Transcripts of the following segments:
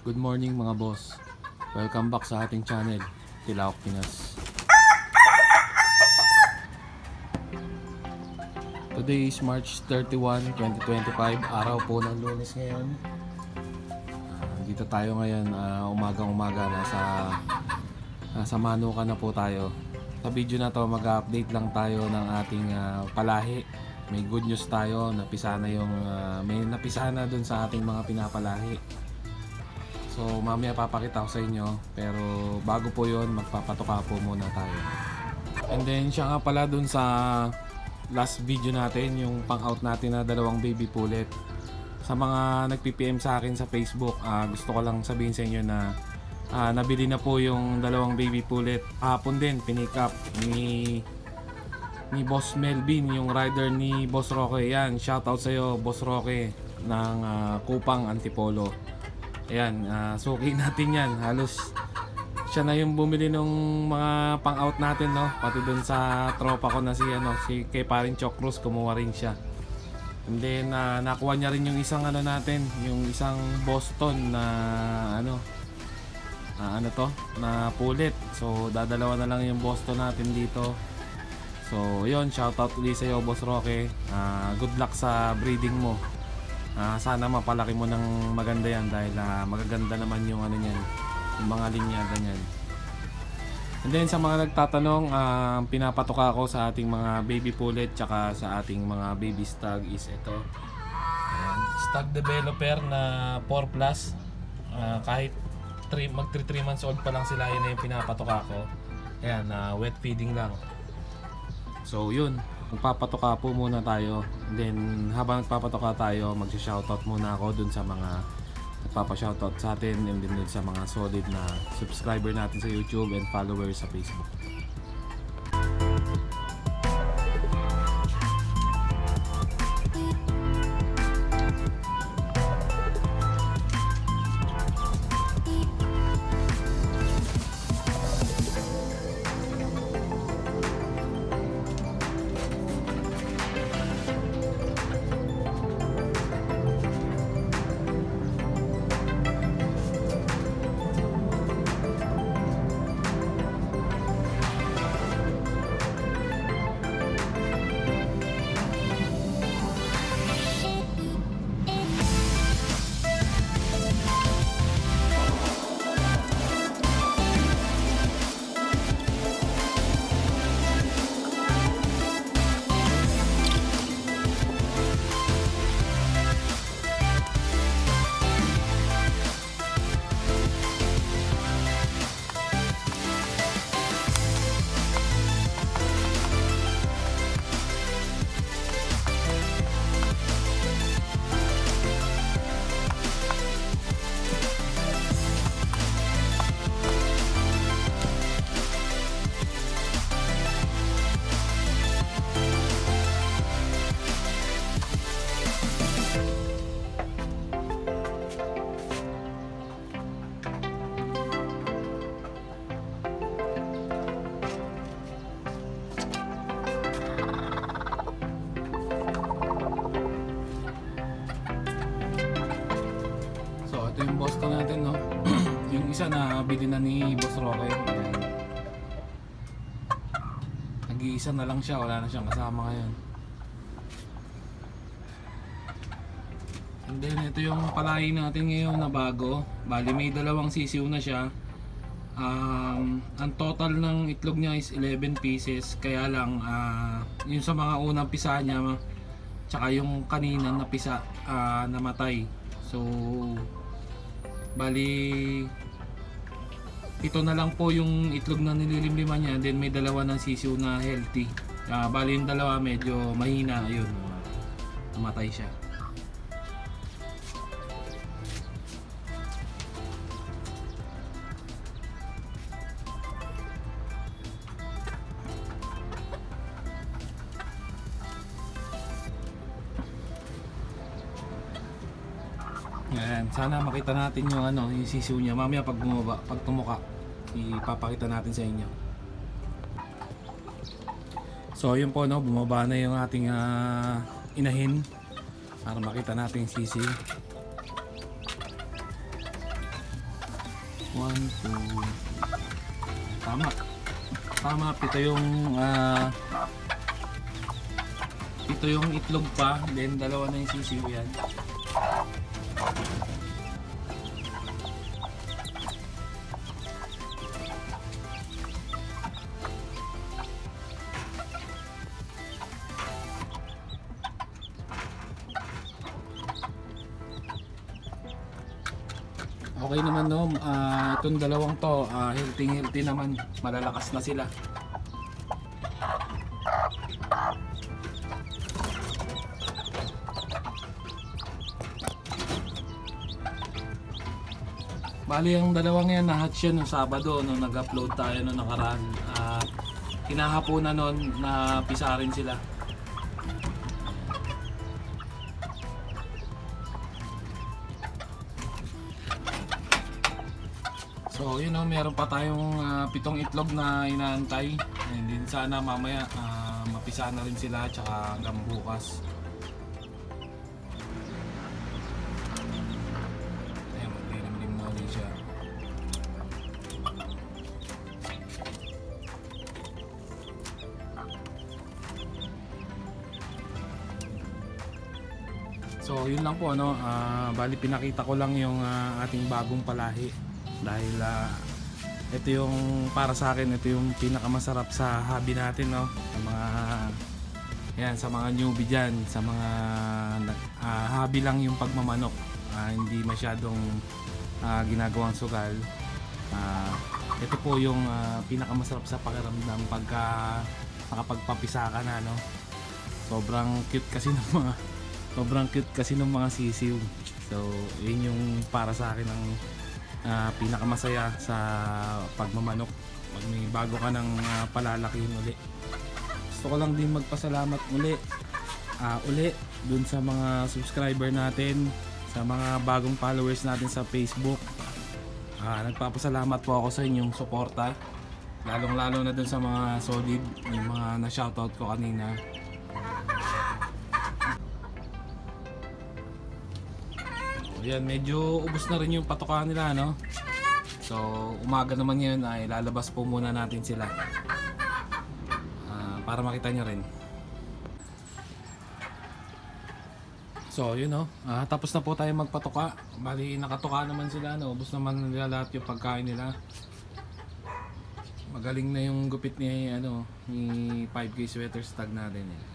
Good morning mga boss. Welcome back sa ating channel, Tilaok Pinas. Today is March 31, 2025. Araw po ng Lunes ngayon. Dito tayo ngayon, umagang-umaga. Nasa Manukan na po tayo. Sa video na to, mag-update lang tayo ng ating palahi. May good news tayo, may napisana dun sa ating mga pinapalahi. So mamaya papakita ko sa inyo, pero bago po yon magpapatoka po muna tayo. And then siya nga pala dun sa last video natin, yung pang-out natin na dalawang baby pullet. Sa mga nagpi-PM sa akin sa Facebook, gusto ko lang sabihin sa inyo na nabili na po yung dalawang baby pullet. Hapon din pinick up ni Boss Melvin, yung rider ni Boss Roque. Yan, shoutout sa iyo Boss Roque ng Kupang Antipolo. Ayan, suki natin yan. Halos siya na yung bumili ng mga pang-out natin, no? Pati dun sa tropa ko na si kay Parin Chok Cruz, kumuha rin siya. And then nakuha niya rin yung isang natin, yung isang Boston na na pullet. So dadalawa na lang yung Boston natin dito. So yun, shoutout ulit sa iyo Boss Roque. Good luck sa breeding mo. Sana mapalaki mo ng maganda yan dahil magaganda naman yung yung mga linyada niyan. And then sa mga nagtatanong, pinapatoka ko sa ating mga baby pullet tsaka sa ating mga baby stag is ito. Stag developer na 4 plus. Kahit mag 3 months old pa lang sila, yun na yung pinapatoka ko. Ayan, wet feeding lang. So yun, magpapatoka po muna tayo. And then habang nagpapatoka tayo, mag-shoutout muna ako dun sa mga nagpapa-shoutout sa atin, and then dun sa mga solid na subscriber natin sa YouTube and followers sa Facebook. Yung Boston natin, no? Yung isa na bili na ni Boss Roque. Nag-iisa na lang siya, wala na siyang kasama ngayon. And then ito yung palahi natin ngayon na bago. Bali may dalawang sisiw na siya. Ang total ng itlog niya is 11 pieces. Kaya lang yung sa mga unang pisa niya, tsaka yung kanina na pisa, namatay. So bali ito na lang po yung itlog na nililimliman niya. Then may dalawa ng sisiw na healthy. Bali yung dalawa medyo mahina, yun, namatay siya. Ayan, sana makita natin yung yung sisiw niya mamaya pag tumuka, ipapakita natin sa inyo. So yun po, no, bumaba na yung ating inahin para makita natin yung sisiw. 1, 2, tama. Tama, pito yung itlog pa, then dalawa na yung sisiw yan. Okay naman no, itong dalawang to, healthy naman, malalakas na sila. Bali ang dalawang yan na-hatch yan nung Sabado nung nag-upload tayo nung nakaraan. Kinahaponan nun na pisarin sila. So yun know, meron pa tayong 7 itlog na inaantay. And din sana mamaya mapisa na rin sila tsaka hanggang bukas. Ayan, magdilim-dim na ulit siya. So yun lang po ano, bali pinakita ko lang yung ating bagong palahi. Dahil ito yung para sa akin, ito yung pinakamasarap sa hobby natin no. Sa mga yan, sa mga newbie diyan, sa mga hobby lang yung pagmamanok. Hindi masyadong ginagawang sugal. Ito po yung pinakamasarap sa pakiramdam pagka nakapagpapisa ka na no. Sobrang cute kasi ng mga sisiw. So yun yung para sa akin ang pinakamasaya sa pagmamanok pag may bago ka ng palalakihin uli. Gusto ko lang din magpasalamat uli dun sa mga subscriber natin, sa mga bagong followers natin sa Facebook. Nagpapasalamat po ako sa inyong suporta, lalong lalo na dun sa mga solid, yung mga na shoutout ko kanina. Yan, medyo ubos na rin yung patokaan nila no. So umaga naman ngayon ay lalabas po muna natin sila para makita nyo rin. So yun no, tapos na po tayo magpatoka. Bali nakatoka naman sila no, ubos naman nila lahat yung pagkain nila. Magaling na yung gupit ni ni 5K sweater stag natin eh.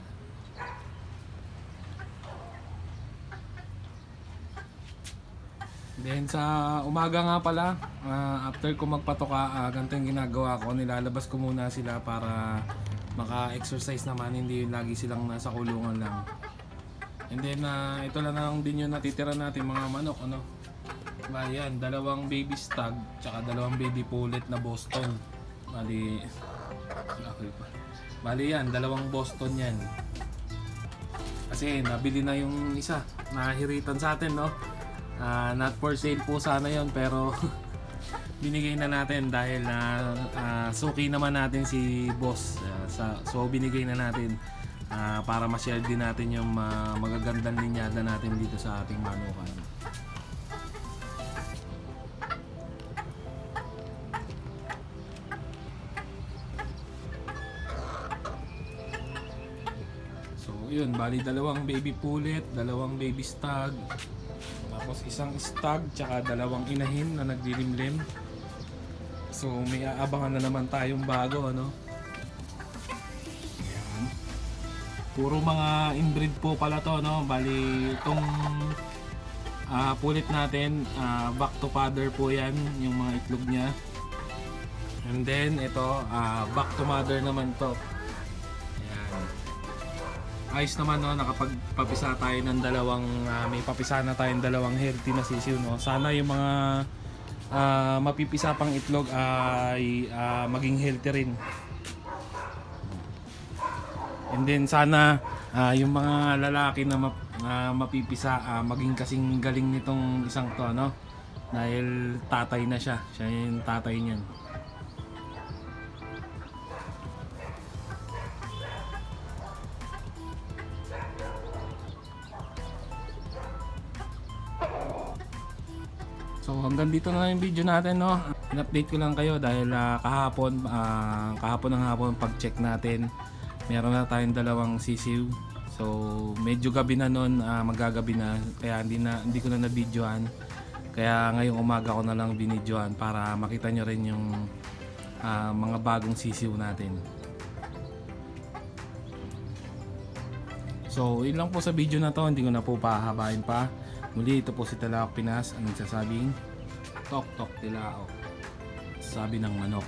Then sa umaga nga pala, after ko magpatoka, ganito yung ginagawa ko, nilalabas ko muna sila para maka-exercise naman, hindi lagi silang nasa kulungan lang. And then ito lang din yung natitira natin mga manok ano. Yan, dalawang baby stag, tsaka dalawang baby pullet na Boston. Bali yan, dalawang Boston yan. Kasi nabili na yung isa, nahiritan sa atin no. Not for sale po sana yon pero binigay na natin dahil suki naman natin si boss. So binigay na natin para ma-share din natin yung magagandang linyada natin dito sa ating manukan. So yun, bali dalawang baby pullet, dalawang baby stag, tapos isang stag tsaka dalawang inahin na naglilimlim. So may aabangan na naman tayong bago ano. Ayan. Puro mga inbreed po pala to no. Bali itong pulit natin back to father po yan, yung mga itlog niya. And then ito back to mother naman to. Ayos naman no, nakapagpapisa tayo ng dalawang may papisa na tayong dalawang healthy na sisiw no. Sana yung mga mapipisa pang itlog ay maging healthy rin. And then sana yung mga lalaki na mapipisa maging kasing galing nitong isang to no. Dahil tatay na siya yung tatay niyan. So So hanggang dito na lang yung video natin, no. In-update ko lang kayo dahil kahapon ng hapon pag-check natin, meron na tayong dalawang sisiw. So medyo gabi na noon, magagabi na, kaya hindi ko na na-videoan. Kaya ngayong umaga ko na lang binidyoan para makita nyo rin yung mga bagong sisiw natin. So yun lang po sa video na to, hindi ko na po pahabain pa. Muli, ito po si Tilaok Pinas, ang nagsasabing Tok Tok Tilaok, sabi ng manok.